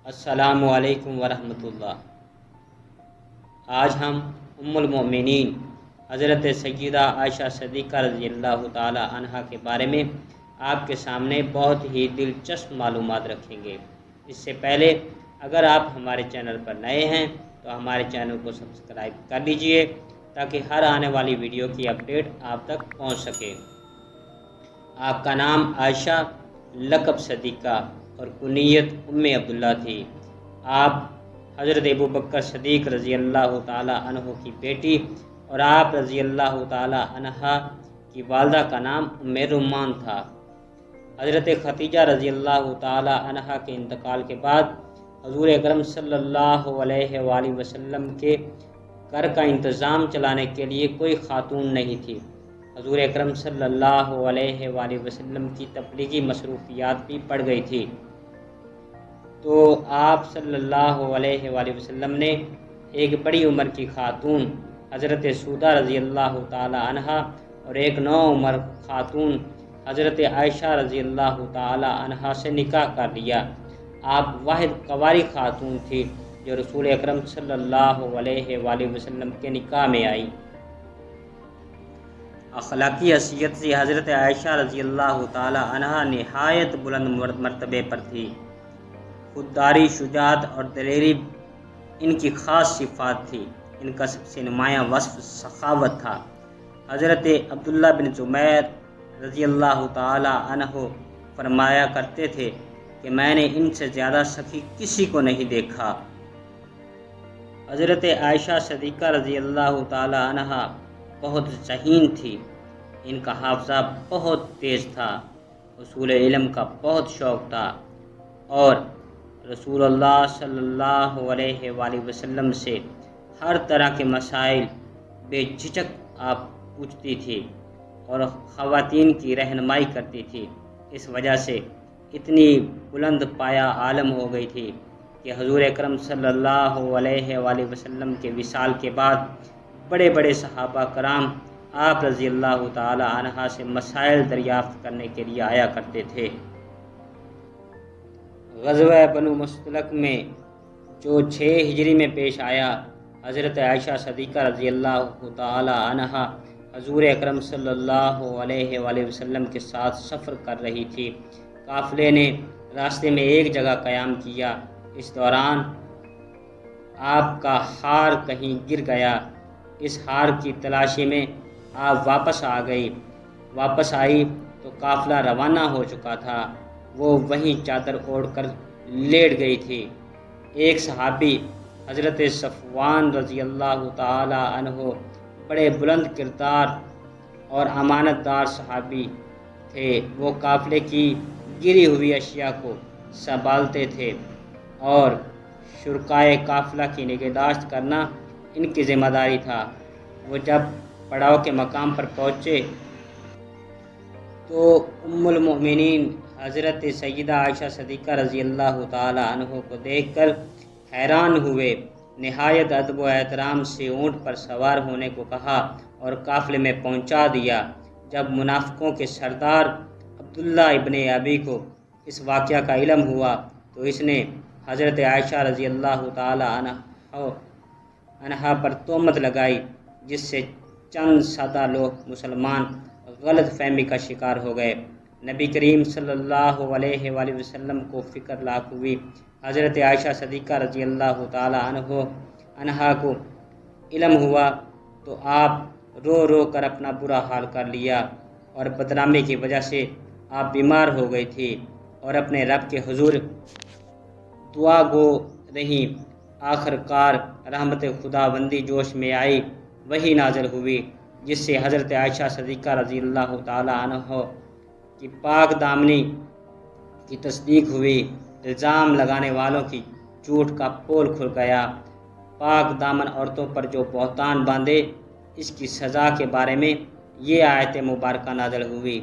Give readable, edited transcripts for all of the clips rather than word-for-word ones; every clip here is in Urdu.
السلام علیکم ورحمۃ اللہ۔ آج ہم ام المؤمنین حضرت سیدہ عائشہ صدیقہ رضی اللہ تعالی عنہا کے بارے میں آپ کے سامنے بہت ہی دلچسپ معلومات رکھیں گے۔ اس سے پہلے اگر آپ ہمارے چینل پر نئے ہیں تو ہمارے چینل کو سبسکرائب کر لیجئے تاکہ ہر آنے والی ویڈیو کی اپڈیٹ آپ تک پہنچ سکے۔ آپ کا نام عائشہ، لقب صدیقہ اور کنیت ام عبداللہ تھی۔ آپ حضرت ابوبکر صدیق رضی اللہ تعالی عنہ کی بیٹی اور آپ رضی اللہ تعالی عنہا کی والدہ کا نام ام رومان تھا۔ حضرت ختیجہ رضی اللہ تعالی عنہا کے انتقال کے بعد حضور اکرم صلی اللہ علیہ وآلہ وسلم کے گھر کا انتظام چلانے کے لیے کوئی خاتون نہیں تھی۔ حضور اکرم صلی اللہ علیہ وآلہ وسلم کی تبلیغی مصروفیات بھی بڑھ گئی تھی، تو آپ صلی اللہ علیہ وآلہ وسلم نے ایک بڑی عمر کی خاتون حضرت سودہ رضی اللہ تعالی عنہا اور ایک نوعمر خاتون حضرت عائشہ رضی اللہ تعالی عنہا سے نکاح کر لیا۔ آپ واحد کنواری خاتون تھی جو رسول اکرم صلی اللہ علیہ وآلہ وسلم کے نکاح میں آئی۔ اخلاقی حیثیت سے حضرت عائشہ رضی اللہ تعالی عنہا نہایت بلند مرتبے پر تھی۔ خودداری، شجاعت اور دلیری ان کی خاص صفات تھی۔ ان کا سب سے نمایاں وصف سخاوت تھا۔ حضرت عبداللہ بن زبیر رضی اللہ تعالی عنہ فرمایا کرتے تھے کہ میں نے ان سے زیادہ سخی کسی کو نہیں دیکھا۔ حضرت عائشہ صدیقہ رضی اللہ تعالی عنہا بہت ذہین تھی۔ ان کا حافظہ بہت تیز تھا، اصول علم کا بہت شوق تھا اور رسول اللہ صلی اللہ علیہ وآلہ وسلم سے ہر طرح کے مسائل بے جھجک آپ پوچھتی تھی اور خواتین کی رہنمائی کرتی تھی۔ اس وجہ سے اتنی بلند پایہ عالم ہو گئی تھی کہ حضور اکرم صلی اللہ علیہ وآلہ وسلم کے وصال کے بعد بڑے بڑے صحابہ کرام آپ رضی اللہ تعالی عنہ سے مسائل دریافت کرنے کے لیے آیا کرتے تھے۔ غزوہ بنو مستلق میں جو 6 ہجری میں پیش آیا، حضرت عائشہ صدیقہ رضی اللہ تعالی عنہا حضور اکرم صلی اللہ علیہ وآلہ وسلم کے ساتھ سفر کر رہی تھی۔ قافلے نے راستے میں ایک جگہ قیام کیا۔ اس دوران آپ کا ہار کہیں گر گیا۔ اس ہار کی تلاشی میں آپ واپس آئی تو قافلہ روانہ ہو چکا تھا۔ وہ وہیں چادر اوڑھ کر لیٹ گئی تھی۔ ایک صحابی حضرت صفوان رضی اللہ تعالی عنہ بڑے بلند کردار اور امانت دار صحابی تھے۔ وہ قافلے کی گری ہوئی اشیاء کو سنبھالتے تھے اور شرکائے قافلہ کی نگہداشت کرنا ان کی ذمہ داری تھا۔ وہ جب پڑاؤ کے مقام پر پہنچے تو ام المؤمنین حضرت سیدہ عائشہ صدیقہ رضی اللہ تعالی عنہ کو دیکھ کر حیران ہوئے۔ نہایت ادب و احترام سے اونٹ پر سوار ہونے کو کہا اور قافلے میں پہنچا دیا۔ جب منافقوں کے سردار عبداللہ ابن ابی کو اس واقعہ کا علم ہوا تو اس نے حضرت عائشہ رضی اللہ تعالی عنہا پر تہمت لگائی، جس سے چند سادہ لوگ مسلمان غلط فہمی کا شکار ہو گئے۔ نبی کریم صلی اللہ علیہ وآلہ وسلم کو فکر لاحق ہوئی۔ حضرت عائشہ صدیقہ رضی اللہ تعالی عنہا کو علم ہوا تو آپ رو رو کر اپنا برا حال کر لیا اور بدنامی کی وجہ سے آپ بیمار ہو گئی تھی اور اپنے رب کے حضور دعا گو رہیں۔ آخر کار رحمت خداوندی جوش میں آئی، وہی نازل ہوئی جس سے حضرت عائشہ صدیقہ رضی اللہ تعالی عنہ کی پاک دامنی کی تصدیق ہوئی۔ الزام لگانے والوں کی جھوٹ کا پول کھل گیا۔ پاک دامن عورتوں پر جو بہتان باندھے، اس کی سزا کے بارے میں یہ آیت مبارکہ نازل ہوئی۔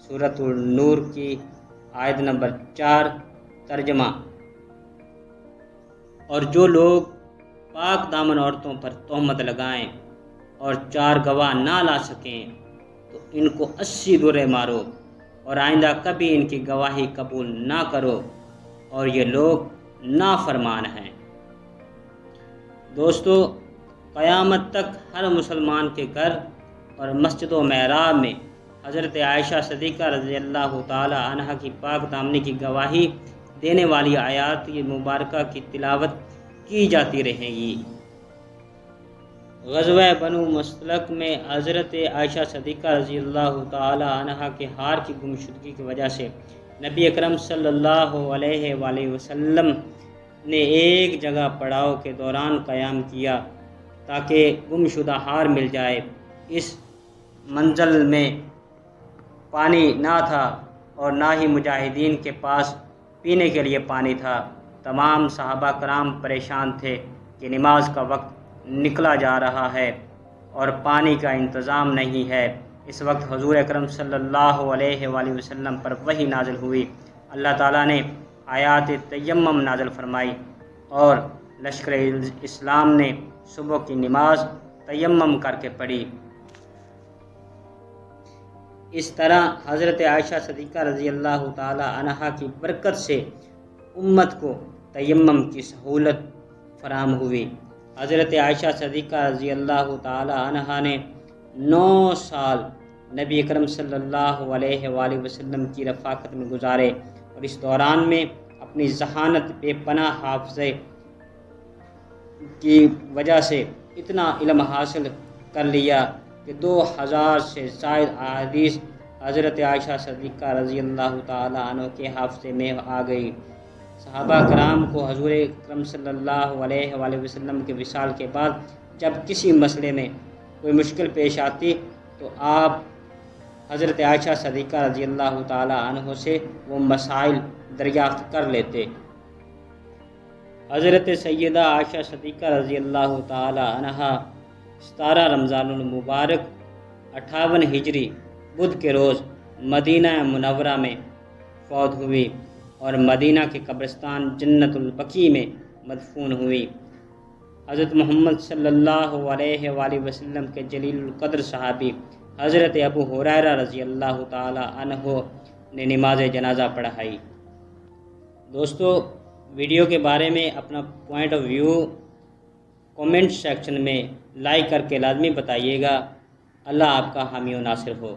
سورۃ النور کی آیت نمبر 4 ترجمہ۔ اور جو لوگ پاک دامن عورتوں پر تہمت لگائیں اور 4 گواہ نہ لا سکیں تو ان کو 80 دورے مارو اور آئندہ کبھی ان کی گواہی قبول نہ کرو، اور یہ لوگ نافرمان ہیں۔ دوستو، قیامت تک ہر مسلمان کے گھر اور مسجد و محراب میں حضرت عائشہ صدیقہ رضی اللہ تعالی عنہ کی پاک دامنی کی گواہی دینے والی آیات مبارکہ کی تلاوت کی جاتی رہے گی۔ غزوہ بنو مستلق میں حضرت عائشہ صدیقہ رضی اللہ تعالی عنہ کے ہار کی گمشدگی کی وجہ سے نبی اکرم صلی اللہ علیہ وآلہ وسلم نے ایک جگہ پڑاؤ کے دوران قیام کیا تاکہ گمشدہ ہار مل جائے۔ اس منزل میں پانی نہ تھا اور نہ ہی مجاہدین کے پاس پینے کے لیے پانی تھا۔ تمام صحابہ کرام پریشان تھے کہ نماز کا وقت نکلا جا رہا ہے اور پانی کا انتظام نہیں ہے۔ اس وقت حضور اکرم صلی اللہ علیہ وآلہ وسلم پر وحی نازل ہوئی۔ اللہ تعالیٰ نے آیات تیمم نازل فرمائی اور لشکر اسلام نے صبح کی نماز تیمم کر کے پڑھی۔ اس طرح حضرت عائشہ صدیقہ رضی اللہ تعالی عنہ کی برکت سے امت کو تیمم کی سہولت فراہم ہوئی۔ حضرت عائشہ صدیقہ رضی اللہ تعالی عنہ نے 9 سال نبی اکرم صلی اللہ علیہ وآلہ وسلم کی رفاقت میں گزارے اور اس دوران میں اپنی ذہانت بے پناہ حافظے کی وجہ سے اتنا علم حاصل کر لیا کہ 2000 سے زائد احادیث حضرت عائشہ صدیقہ رضی اللہ تعالی عنہ کے حافظے میں آ گئی۔ صحابہ کرام کو حضور اکرم صلی اللہ علیہ وآلہ وسلم کے وصال کے بعد جب کسی مسئلے میں کوئی مشکل پیش آتی تو آپ حضرت عائشہ صدیقہ رضی اللہ تعالی عنہ سے وہ مسائل دریافت کر لیتے۔ حضرت سیدہ عائشہ صدیقہ رضی اللہ تعالی عنہ 17 رمضان المبارک 58 ہجری بدھ کے روز مدینہ منورہ میں فوت ہوئی اور مدینہ کے قبرستان جنت البقیع میں مدفون ہوئی۔ حضرت محمد صلی اللہ علیہ وآلہ وسلم کے جلیل القدر صحابی حضرت ابو ہریرہ رضی اللہ تعالی عنہ نے نماز جنازہ پڑھائی۔ دوستو، ویڈیو کے بارے میں اپنا point of view comment section میں لائک کر کے لازمی بتائیے گا۔ اللہ آپ کا حامی و ناصر ہو۔